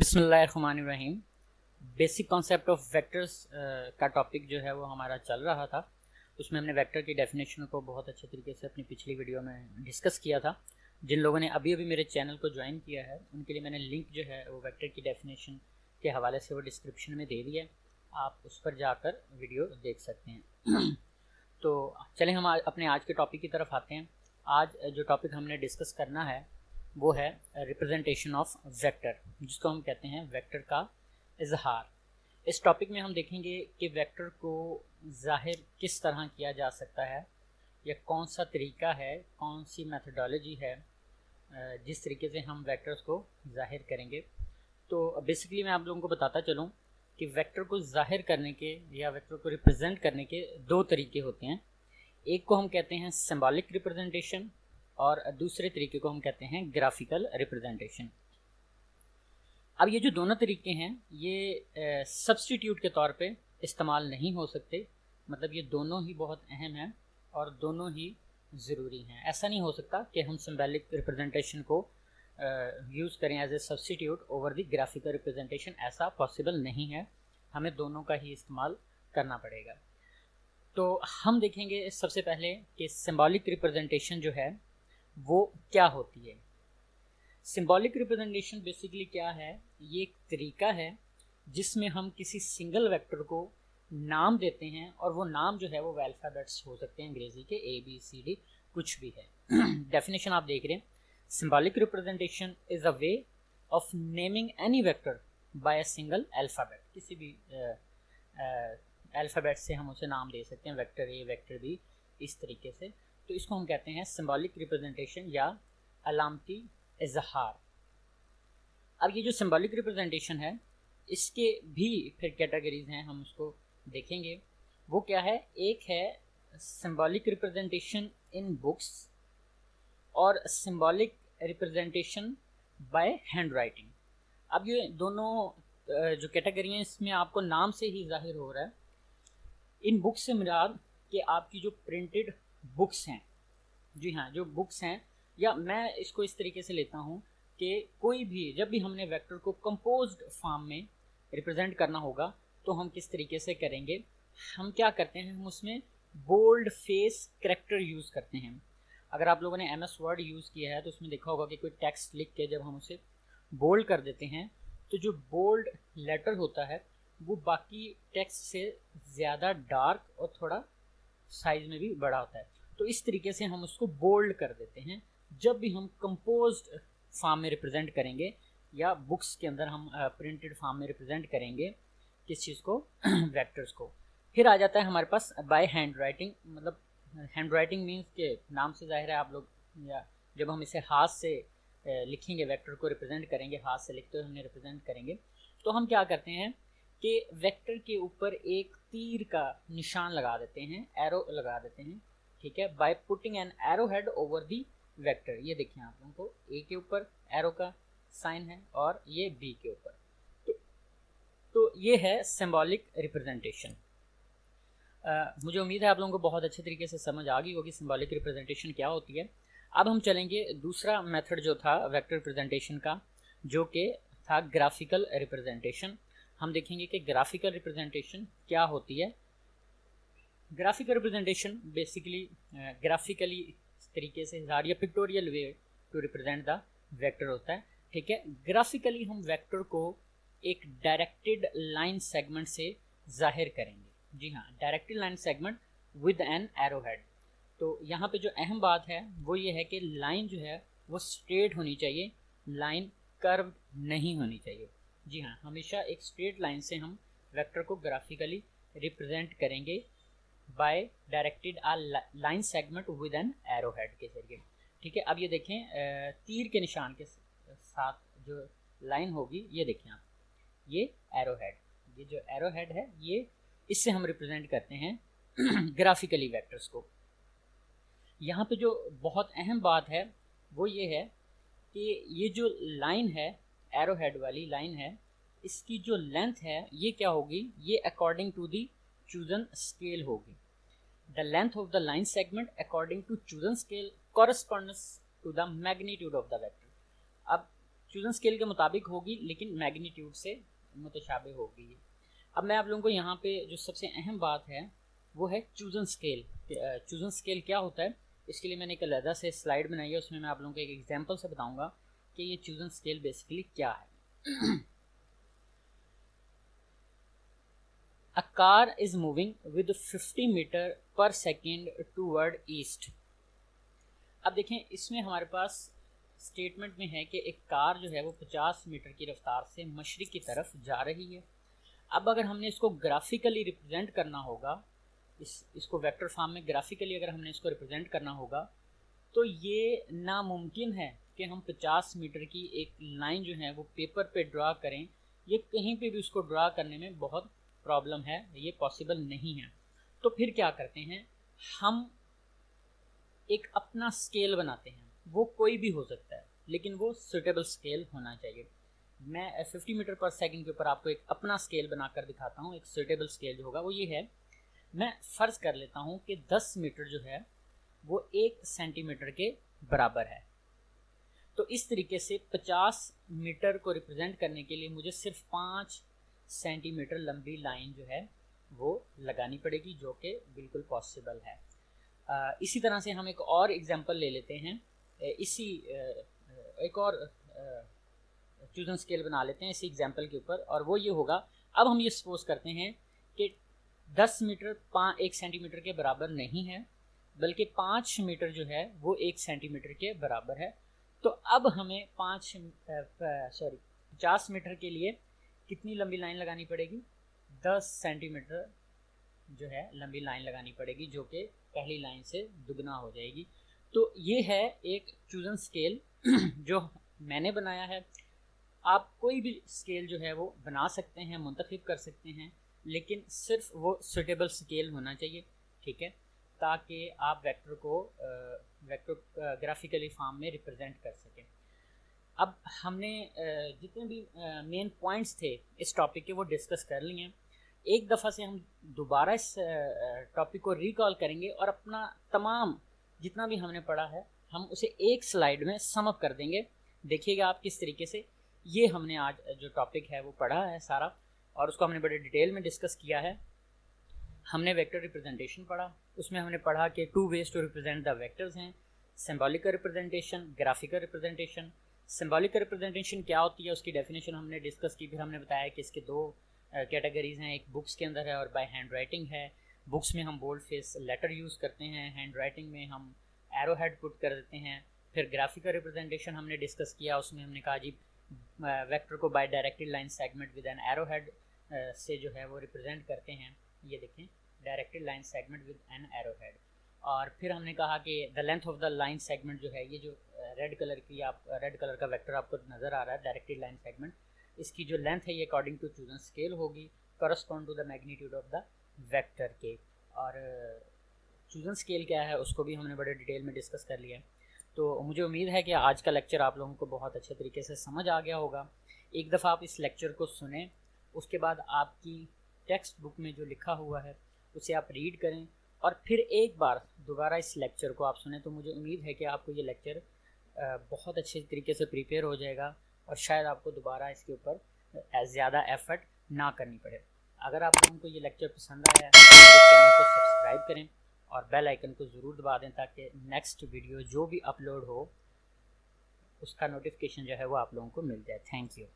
बिस्मिल्लाहिर्रहमानिर्रहीम। Basic concept of vectors का topic जो है वो हमारा चल रहा था। उसमें हमने वेक्टर की डेफिनेशन को बहुत अच्छे तरीके से अपनी पिछली वीडियो में डिस्कस किया था। जिन लोगों ने अभी अभी मेरे चैनल को ज्वाइन किया है उनके लिए मैंने लिंक जो है वो वेक्टर की डेफिनेशन के हवाले से वो डिस्क्रिप्शन में दे दिया है, आप उस पर जाकर वीडियो देख सकते हैं। तो चलें हम अपने आज के टॉपिक की तरफ आते हैं। आज जो टॉपिक हमने डिस्कस करना है वो है रिप्रेजेंटेशन ऑफ वेक्टर, जिसको हम कहते हैं वेक्टर का इजहार। इस टॉपिक में हम देखेंगे कि वेक्टर को ज़ाहिर किस तरह किया जा सकता है या कौन सा तरीका है, कौन सी मेथडोलॉजी है जिस तरीके से हम वेक्टर्स को ज़ाहिर करेंगे। तो बेसिकली मैं आप लोगों को बताता चलूँ कि वेक्टर को ज़ाहिर करने के या वेक्टर को रिप्रेजेंट करने के दो तरीके होते हैं। एक को हम कहते हैं सिंबॉलिक रिप्रेजेंटेशन और दूसरे तरीके को हम कहते हैं ग्राफिकल रिप्रेजेंटेशन। अब ये जो दोनों तरीके हैं ये सब्स्टिट्यूट के तौर पे इस्तेमाल नहीं हो सकते, मतलब ये दोनों ही बहुत अहम हैं और दोनों ही ज़रूरी हैं। ऐसा नहीं हो सकता कि हम सिंबॉलिक रिप्रेजेंटेशन को यूज़ करें as a substitute over the graphical representation, ऐसा पॉसिबल नहीं है। हमें दोनों का ही इस्तेमाल करना पड़ेगा। तो हम देखेंगे सबसे पहले कि सिंबॉलिक रिप्रेजेंटेशन जो है वो क्या होती है। सिंबॉलिक रिप्रेजेंटेशन बेसिकली क्या है, ये एक तरीका है जिसमें हम किसी सिंगल वेक्टर को नाम देते हैं और वो नाम जो है वो अल्फ़ाबेट्स हो सकते हैं, अंग्रेजी के ABCD कुछ भी है। डेफिनेशन आप देख रहे हैं, symbolic representation is a way of naming any vector by a single alphabet. किसी भी अल्फ़ाबेट से हम उसे नाम दे सकते हैं, वेक्टर A, वेक्टर B, इस तरीके से। तो इसको हम कहते हैं सिंबॉलिक रिप्रेजेंटेशन या अलामती इजहार। अब ये जो सिंबॉलिक रिप्रेजेंटेशन है इसके भी फिर कैटेगरीज हैं, हम उसको देखेंगे। वो क्या है, एक है सिंबॉलिक रिप्रेजेंटेशन इन बुक्स और symbolic representation by hand writing. अब ये दोनों जो कैटेगरी हैं इसमें आपको नाम से ही जाहिर हो रहा है। इन बुक्स से मुराद कि आपकी जो प्रिंटेड बुक्स हैं, जी हाँ, जो बुक्स हैं, या मैं इसको इस तरीके से लेता हूँ कि कोई भी जब भी हमने वेक्टर को कंपोज्ड फॉर्म में रिप्रेजेंट करना होगा तो हम किस तरीके से करेंगे। हम क्या करते हैं, हम उसमें बोल्ड फेस करैक्टर यूज़ करते हैं। अगर आप लोगों ने MS वर्ड यूज़ किया है तो उसमें देखा होगा कि कोई टेक्स्ट लिख के जब हम उसे बोल्ड कर देते हैं तो जो बोल्ड लेटर होता है वो बाकी टेक्स्ट से ज़्यादा डार्क और थोड़ा साइज में भी बड़ा होता है। तो इस तरीके से हम उसको बोल्ड कर देते हैं जब भी हम कंपोज्ड फॉर्म में रिप्रेजेंट करेंगे या बुक्स के अंदर हम प्रिंटेड फॉर्म में रिप्रेजेंट करेंगे किस चीज़ को, वेक्टर्स को। फिर आ जाता है हमारे पास बाय हैंड राइटिंग। मतलब हैंड राइटिंग मीन्स के नाम से जाहिर है आप लोग, या जब हम इसे हाथ से लिखेंगे, वेक्टर को रिप्रेजेंट करेंगे, हाथ से लिखते हुए हमने रिप्रेजेंट करेंगे, तो हम क्या करते हैं कि वेक्टर के ऊपर एक तीर का निशान लगा देते हैं, एरो लगा देते हैं, ठीक है, by putting N arrow head over the vector. ये देखिए आप लोगों को ए के ऊपर एरो का साइन है और ये बी के ऊपर। तो ये है सिंबॉलिक रिप्रेजेंटेशन। मुझे उम्मीद है आप लोगों को बहुत अच्छे तरीके से समझ आ गई होगी सिंबॉलिक रिप्रेजेंटेशन क्या होती है। अब हम चलेंगे दूसरा मेथड जो था वेक्टर रिप्रेजेंटेशन का, जो कि था ग्राफिकल रिप्रेजेंटेशन। हम देखेंगे कि ग्राफिकल रिप्रेजेंटेशन क्या होती है। ग्राफिकल रिप्रेजेंटेशन बेसिकली ग्राफिकली तरीके से या pictorial way to represent the vector होता है, ठीक है। ग्राफिकली हम वेक्टर को एक डायरेक्टेड लाइन सेगमेंट से जाहिर करेंगे, जी हाँ, directed line segment with an arrow head. तो यहाँ पे जो अहम बात है वो ये है कि लाइन जो है वो स्ट्रेट होनी चाहिए, लाइन कर्व नहीं होनी चाहिए। जी हाँ, हमेशा एक स्ट्रेट लाइन से हम वेक्टर को ग्राफिकली रिप्रेजेंट करेंगे by directed a line segment with an arrow head के जरिए, ठीक है। अब ये देखें तीर के निशान के साथ जो लाइन होगी, ये देखें आप, ये एरो हेड, ये जो एरो हेड है ये, इससे हम रिप्रेजेंट करते हैं ग्राफिकली वेक्टर्स को। यहाँ पे जो बहुत अहम बात है वो ये है कि ये जो लाइन है, एरो हेड वाली लाइन है, इसकी जो लेंथ है ये क्या होगी, ये according to the chosen scale होगी। The length of the line segment according to chosen scale corresponds to the magnitude of the vector. अब चूजन स्केल के मुताबिक होगी लेकिन मैग्नीट्यूड से मुतशाबे होगी। अब मैं आप लोगों को यहाँ पे जो सबसे अहम बात है वो है चूजन स्केल। चूजन स्केल क्या होता है, इसके लिए मैंने एक अलग से स्लाइड बनाई है, उसमें मैं आप लोगों को एक एग्जांपल से बताऊंगा कि ये चूजन स्केल बेसिकली क्या है। A car is moving with 50 metre पर सेकेंड टूवर्ड ईस्ट। अब देखें इसमें हमारे पास स्टेटमेंट में है कि एक कार जो है वो 50 मीटर की रफ्तार से मशरिक की तरफ जा रही है। अब अगर हमने इसको ग्राफिकली रिप्रेजेंट करना होगा, इसको वेक्टर फॉर्म में ग्राफिकली अगर हमने इसको रिप्रेजेंट करना होगा तो ये नामुमकिन है कि हम 50 मीटर की एक लाइन जो है वो पेपर पे ड्रा करें। ये कहीं पे भी उसको ड्रा करने में बहुत प्रॉब्लम है, ये पॉसिबल नहीं है। तो फिर क्या करते हैं, हम एक अपना स्केल बनाते हैं। वो कोई भी हो सकता है लेकिन वो सुटेबल स्केल होना चाहिए। मैं 50 मीटर पर सेकंड के ऊपर आपको एक अपना स्केल बनाकर दिखाता हूँ। एक सुटेबल स्केल जो होगा वो ये है, मैं फ़र्ज कर लेता हूँ कि 10 मीटर जो है वो 1 सेंटीमीटर के बराबर है। तो इस तरीके से 50 मीटर को रिप्रेजेंट करने के लिए मुझे सिर्फ 5 सेंटीमीटर लंबी लाइन जो है वो लगानी पड़ेगी, जो कि बिल्कुल पॉसिबल है। इसी तरह से हम एक और एग्जांपल ले लेते हैं, एक और चूजन स्केल बना लेते हैं इसी एग्जांपल के ऊपर, और वो ये होगा। अब हम ये सपोज करते हैं कि 10 मीटर 1 सेंटीमीटर के बराबर नहीं है, बल्कि 5 मीटर जो है वो 1 सेंटीमीटर के बराबर है। तो अब हमें 50 मीटर के लिए कितनी लंबी लाइन लगानी पड़ेगी, 10 सेंटीमीटर जो है लंबी लाइन लगानी पड़ेगी, जो कि पहली लाइन से दुगना हो जाएगी। तो ये है एक चूजन स्केल जो मैंने बनाया है। आप कोई भी स्केल जो है वो बना सकते हैं, मुंतखब कर सकते हैं, लेकिन सिर्फ वो सुटेबल स्केल होना चाहिए, ठीक है, ताकि आप वेक्टर ग्राफिकली फॉर्म में रिप्रेजेंट कर सकें। अब हमने जितने भी मेन पॉइंट्स थे इस टॉपिक के वो डिस्कस कर लिए हैं। एक दफ़ा से हम दोबारा इस टॉपिक को रिकॉल करेंगे और अपना तमाम जितना भी हमने पढ़ा है हम उसे एक स्लाइड में सम अप कर देंगे। देखिएगा आप किस तरीके से ये हमने आज जो टॉपिक है वो पढ़ा है सारा, और उसको हमने बड़े डिटेल में डिस्कस किया है। हमने वेक्टर रिप्रेजेंटेशन पढ़ा, उसमें हमने पढ़ा कि 2 ways to represent the vectors हैं, symbolic representation, graphical representation. Symbolic representation क्या होती है उसकी डेफिनेशन हमने डिस्कस की, फिर हमने बताया कि इसके 2 कैटेगरीज हैं, एक बुक्स के अंदर है और बाय हैंड राइटिंग है। बुक्स में हम बोल्ड फेस लेटर यूज़ करते हैं, हैंड राइटिंग में हम एरो हेड पुट कर देते हैं। फिर ग्राफिकल रिप्रेजेंटेशन हमने डिस्कस किया, उसमें हमने कहा जी वेक्टर को bye directed line segment with an arrow head से जो है वो रिप्रेजेंट करते हैं। ये देखें, directed line segment with an arrow head. और फिर हमने कहा कि the length of the line segment जो है, ये जो रेड कलर का वेक्टर आपको नज़र आ रहा है, डायरेक्टेड लाइन सेगमेंट, इसकी जो लेंथ है ये अकॉर्डिंग टू चूजन स्केल होगी, correspond to the magnitude of the vector के। और चूजन स्केल क्या है उसको भी हमने बड़े डिटेल में डिस्कस कर लिया है। तो मुझे उम्मीद है कि आज का लेक्चर आप लोगों को बहुत अच्छे तरीके से समझ आ गया होगा। एक दफ़ा आप इस लेक्चर को सुनें, उसके बाद आपकी टेक्स्ट बुक में जो लिखा हुआ है उसे आप रीड करें, और फिर एक बार दोबारा इस लेक्चर को आप सुने। तो मुझे उम्मीद है कि आपको ये लेक्चर बहुत अच्छे तरीके से प्रिपेयर हो जाएगा और शायद आपको दोबारा इसके ऊपर ज़्यादा एफर्ट ना करनी पड़े। अगर आप लोगों को ये लेक्चर पसंद आया तो चैनल को सब्सक्राइब करें और बेल आइकन को ज़रूर दबा दें, ताकि नेक्स्ट वीडियो जो भी अपलोड हो उसका नोटिफिकेशन जो है वो आप लोगों को मिल जाए। Thank you.